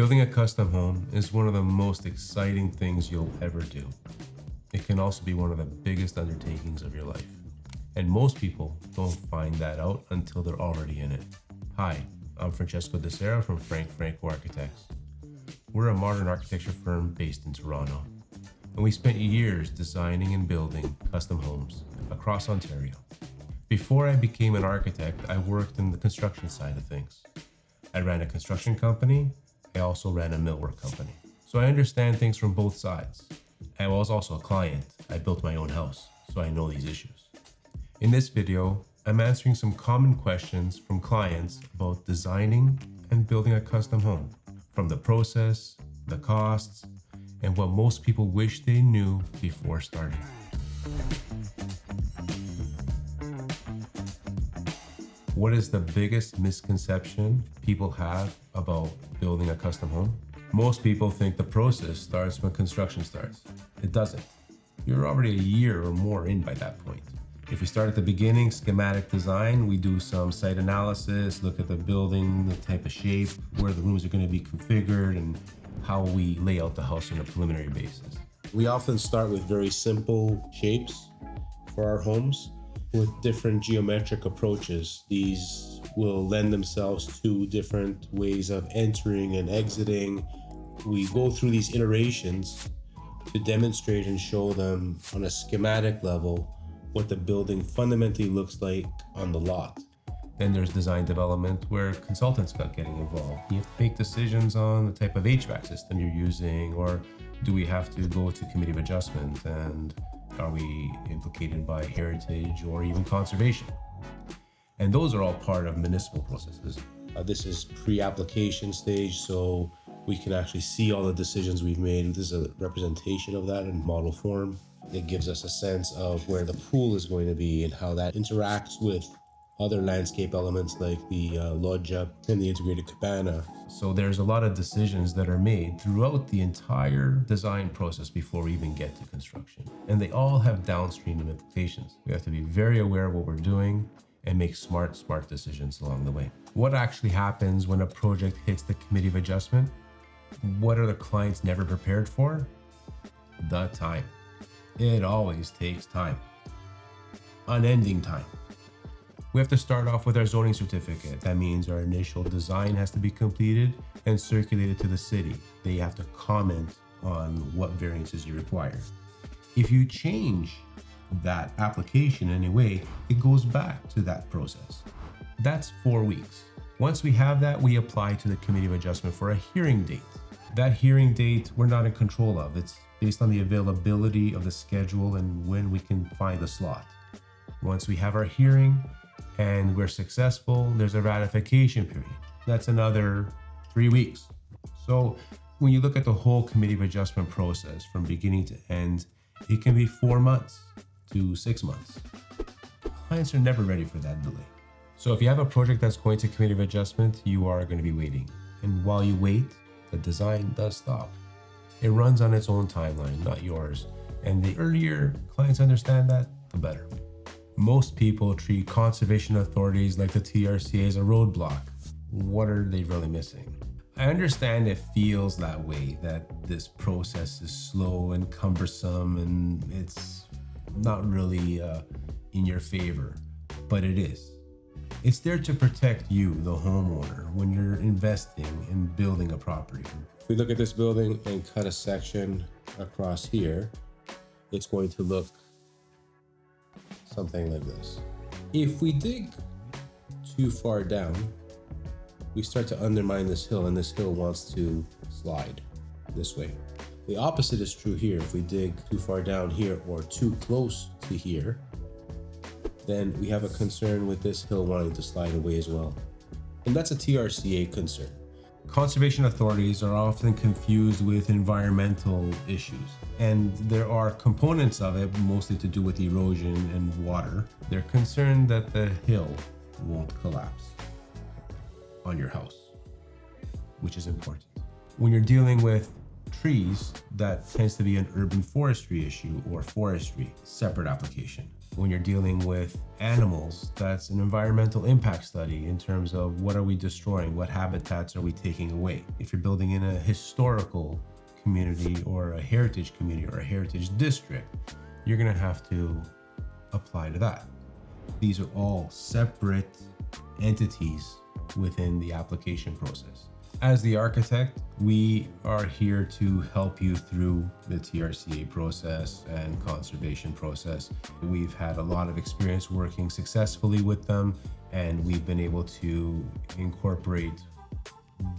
Building a custom home is one of the most exciting things you'll ever do. It can also be one of the biggest undertakings of your life. And most people don't find that out until they're already in it. Hi, I'm Francesco Di Sarra from Franco Architects. We're a modern architecture firm based in Toronto, and we spent years designing and building custom homes across Ontario. Before I became an architect, I worked in the construction side of things. I ran a construction company. I also ran a millwork company. So I understand things from both sides. I was also a client. I built my own house, so I know these issues. In this video, I'm answering some common questions from clients about designing and building a custom home, from the process, the costs, and what most people wish they knew before starting. What is the biggest misconception people have about building a custom home? Most people think the process starts when construction starts. It doesn't. You're already a year or more in by that point. If we start at the beginning, schematic design, we do some site analysis, look at the building, the type of shape, where the rooms are going to be configured, and how we lay out the house on a preliminary basis. We often start with very simple shapes for our homes with different geometric approaches. These will lend themselves to different ways of entering and exiting. We go through these iterations to demonstrate and show them on a schematic level what the building fundamentally looks like on the lot. Then there's design development, where consultants got getting involved. You have to make decisions on the type of HVAC system you're using, or do we have to go to committee of adjustment, and are we implicated by heritage or even conservation? And those are all part of municipal processes. This is pre-application stage, so we can actually see all the decisions we've made. This is a representation of that in model form. It gives us a sense of where the pool is going to be and how that interacts with other landscape elements like the loggia and the integrated cabana. So there's a lot of decisions that are made throughout the entire design process before we even get to construction. And they all have downstream implications. We have to be very aware of what we're doing and make smart decisions along the way. What actually happens when a project hits the committee of adjustment? What are the clients never prepared for? The time. It always takes time. Unending time. We have to start off with our zoning certificate. That means our initial design has to be completed and circulated to the city. They have to comment on what variances you require. If you change that application in any way, it goes back to that process. That's 4 weeks. Once we have that, we apply to the committee of adjustment for a hearing date. That hearing date, we're not in control of. It's based on the availability of the schedule and when we can find the slot. Once we have our hearing and we're successful, there's a ratification period. That's another 3 weeks. So when you look at the whole committee of adjustment process from beginning to end, it can be 4 months to 6 months. Clients are never ready for that delay. So if you have a project that's going to committee of adjustment, you are going to be waiting. And while you wait, the design does stop. It runs on its own timeline, not yours. And the earlier clients understand that, the better. Most people treat conservation authorities like the TRCA as a roadblock. What are they really missing? I understand it feels that way, that this process is slow and cumbersome and it's not really in your favor, but it is. It's there to protect you, the homeowner, when you're investing in building a property. If we look at this building and cut a section across here, it's going to look something like this. If we dig too far down, we start to undermine this hill, and this hill wants to slide this way. The opposite is true here. If we dig too far down here or too close to here, then we have a concern with this hill wanting to slide away as well. And that's a TRCA concern. Conservation authorities are often confused with environmental issues, and there are components of it, mostly to do with erosion and water. They're concerned that the hill won't collapse on your house, which is important. When you're dealing with trees, that tends to be an urban forestry issue or forestry, separate application. When you're dealing with animals, that's an environmental impact study in terms of what are we destroying, what habitats are we taking away. If you're building in a historical community or a heritage community or a heritage district, you're going to have to apply to that. These are all separate entities within the application process. As the architect, we are here to help you through the TRCA process and conservation process. We've had a lot of experience working successfully with them, and we've been able to incorporate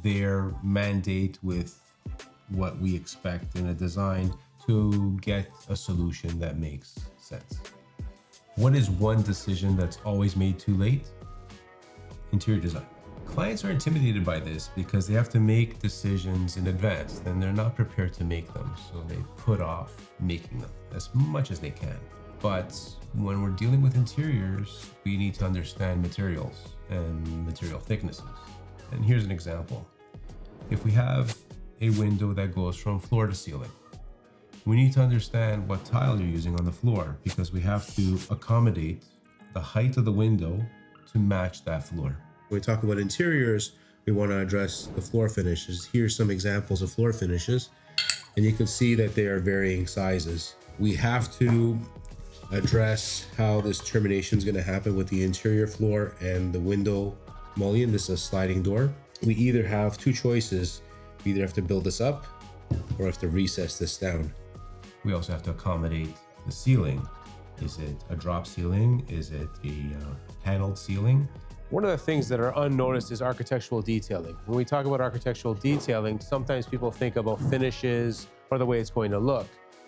their mandate with what we expect in a design to get a solution that makes sense. What is one decision that's always made too late? Interior design. Clients are intimidated by this because they have to make decisions in advance and they're not prepared to make them, so they put off making them as much as they can. But when we're dealing with interiors, we need to understand materials and material thicknesses. And here's an example. If we have a window that goes from floor to ceiling, we need to understand what tile you're using on the floor because we have to accommodate the height of the window to match that floor. When we talk about interiors, we want to address the floor finishes. Here's some examples of floor finishes, and you can see that they are varying sizes. We have to address how this termination is going to happen with the interior floor and the window mullion. This is a sliding door. We either have two choices. We either have to build this up or have to recess this down. We also have to accommodate the ceiling. Is it a drop ceiling? Is it a paneled ceiling? One of the things that are unnoticed is architectural detailing. When we talk about architectural detailing, sometimes people think about finishes or the way it's going to look.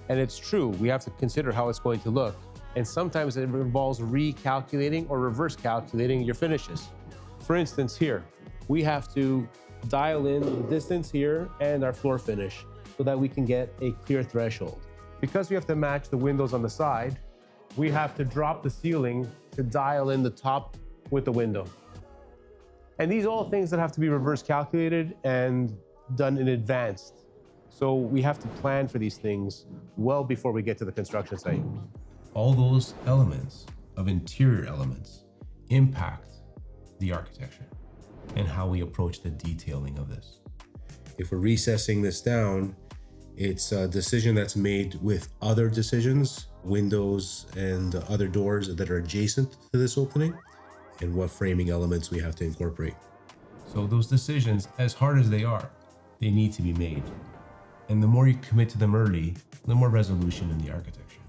And it's true, we have to consider how it's going to look. And sometimes it involves recalculating or reverse calculating your finishes. For instance, here, we have to dial in the distance here and our floor finish so that we can get a clear threshold. Because we have to match the windows on the side, we have to drop the ceiling to dial in the top with the window. And these are all things that have to be reverse calculated and done in advance. So we have to plan for these things well before we get to the construction site. All those elements of interior elements impact the architecture and how we approach the detailing of this. If we're recessing this down, it's a decision that's made with other decisions, windows and other doors that are adjacent to this opening, and what framing elements we have to incorporate. So those decisions, as hard as they are, they need to be made. And the more you commit to them early, the more resolution in the architecture.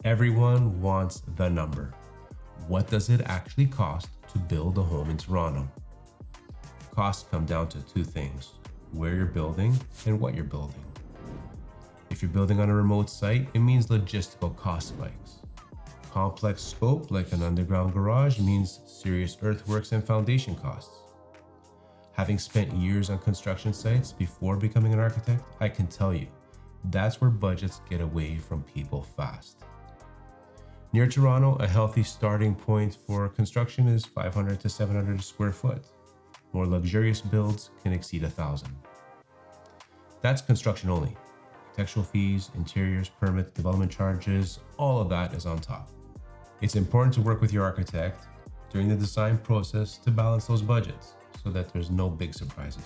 Everyone wants the number. What does it actually cost to build a home in Toronto? Costs come down to two things: where you're building and what you're building. If you're building on a remote site, it means logistical cost spikes. Complex scope, like an underground garage, means serious earthworks and foundation costs. Having spent years on construction sites before becoming an architect, I can tell you, that's where budgets get away from people fast. Near Toronto, a healthy starting point for construction is 500 to 700 square foot. More luxurious builds can exceed 1,000. That's construction only. Architectural fees, interiors, permits, development charges, all of that is on top. It's important to work with your architect during the design process to balance those budgets so that there's no big surprises.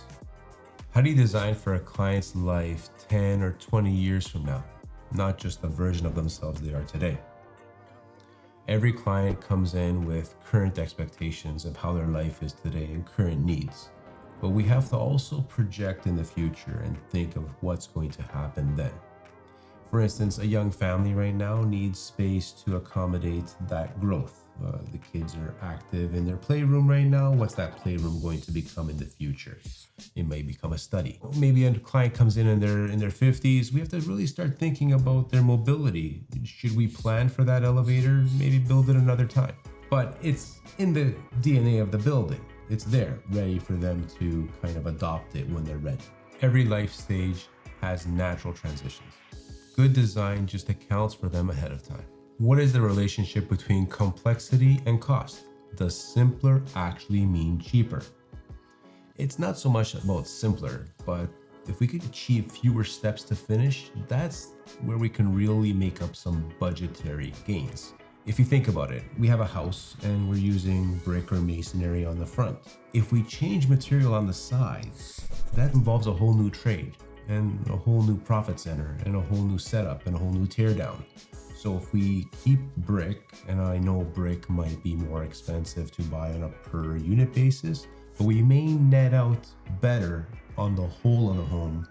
How do you design for a client's life 10 or 20 years from now, not just the version of themselves they are today? Every client comes in with current expectations of how their life is today and current needs. But we have to also project in the future and think of what's going to happen then. For instance, a young family right now needs space to accommodate that growth. The kids are active in their playroom right now. What's that playroom going to become in the future? It may become a study. Maybe a client comes in their 50s. We have to really start thinking about their mobility. Should we plan for that elevator? Maybe build it another time. But it's in the DNA of the building. It's there, ready for them to kind of adopt it when they're ready. Every life stage has natural transitions. Good design just accounts for them ahead of time. What is the relationship between complexity and cost? Does simpler actually mean cheaper? It's not so much about simpler, but if we could achieve fewer steps to finish, that's where we can really make up some budgetary gains. If you think about it, we have a house and we're using brick or masonry on the front. If we change material on the sides, that involves a whole new trade and a whole new profit center and a whole new setup and a whole new teardown. So if we keep brick, and I know brick might be more expensive to buy on a per unit basis, but we may net out better on the whole of the home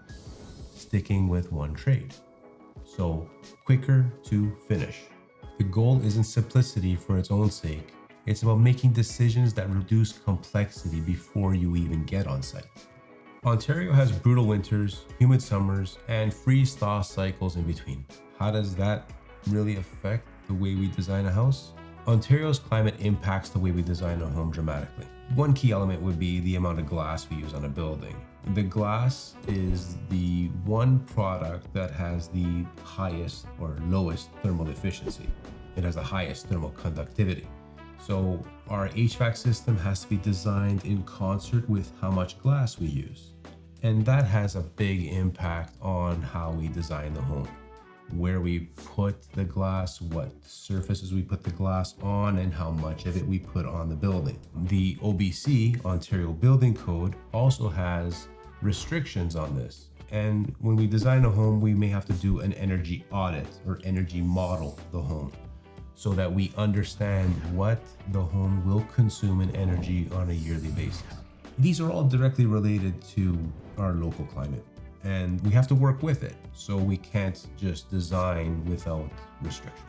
sticking with one trade. So quicker to finish. The goal isn't simplicity for its own sake. It's about making decisions that reduce complexity before you even get on site. Ontario has brutal winters, humid summers, and freeze-thaw cycles in between. How does that really affect the way we design a house? Ontario's climate impacts the way we design a home dramatically. One key element would be the amount of glass we use on a building. The glass is the one product that has the highest or lowest thermal efficiency. It has the highest thermal conductivity. So our HVAC system has to be designed in concert with how much glass we use. And that has a big impact on how we design the home. Where we put the glass, what surfaces we put the glass on, and how much of it we put on the building. The OBC, Ontario Building Code, also has restrictions on this. And when we design a home, we may have to do an energy audit or energy model the home so that we understand what the home will consume in energy on a yearly basis. These are all directly related to our local climate, and we have to work with it, so we can't just design without restrictions.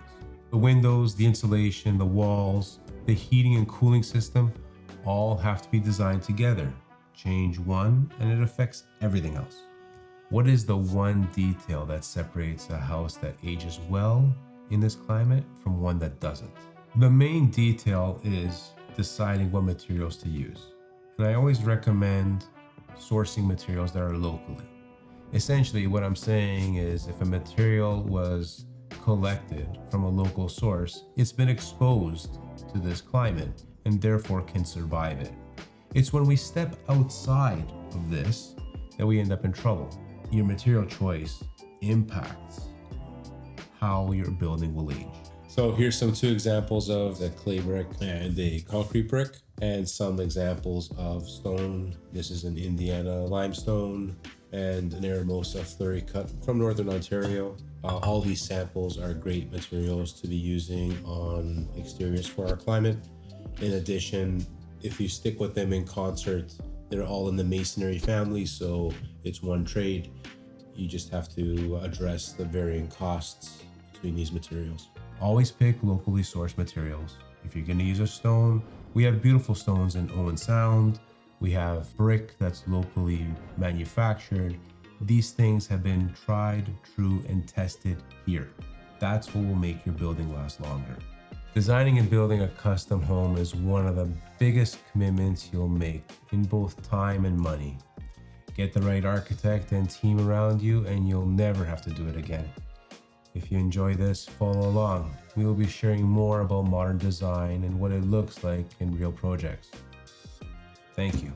The windows, the insulation, the walls, the heating and cooling system all have to be designed together. Change one and it affects everything else. What is the one detail that separates a house that ages well in this climate from one that doesn't? The main detail is deciding what materials to use. And I always recommend sourcing materials that are locally. Essentially, what I'm saying is if a material was collected from a local source, it's been exposed to this climate and therefore can survive it. It's when we step outside of this that we end up in trouble. Your material choice impacts how your building will age. So here's two examples of a clay brick and a concrete brick, and some examples of stone. This is an Indiana limestone and an Aramosa flurry cut from Northern Ontario. All these samples are great materials to be using on exteriors for our climate. In addition, if you stick with them in concert, they're all in the masonry family, so it's one trade. You just have to address the varying costs between these materials. Always pick locally sourced materials. If you're going to use a stone, we have beautiful stones in Owen Sound. We have brick that's locally manufactured. These things have been tried, true, and tested here. That's what will make your building last longer. Designing and building a custom home is one of the biggest commitments you'll make in both time and money. Get the right architect and team around you, and you'll never have to do it again. If you enjoy this, follow along. We will be sharing more about modern design and what it looks like in real projects. Thank you.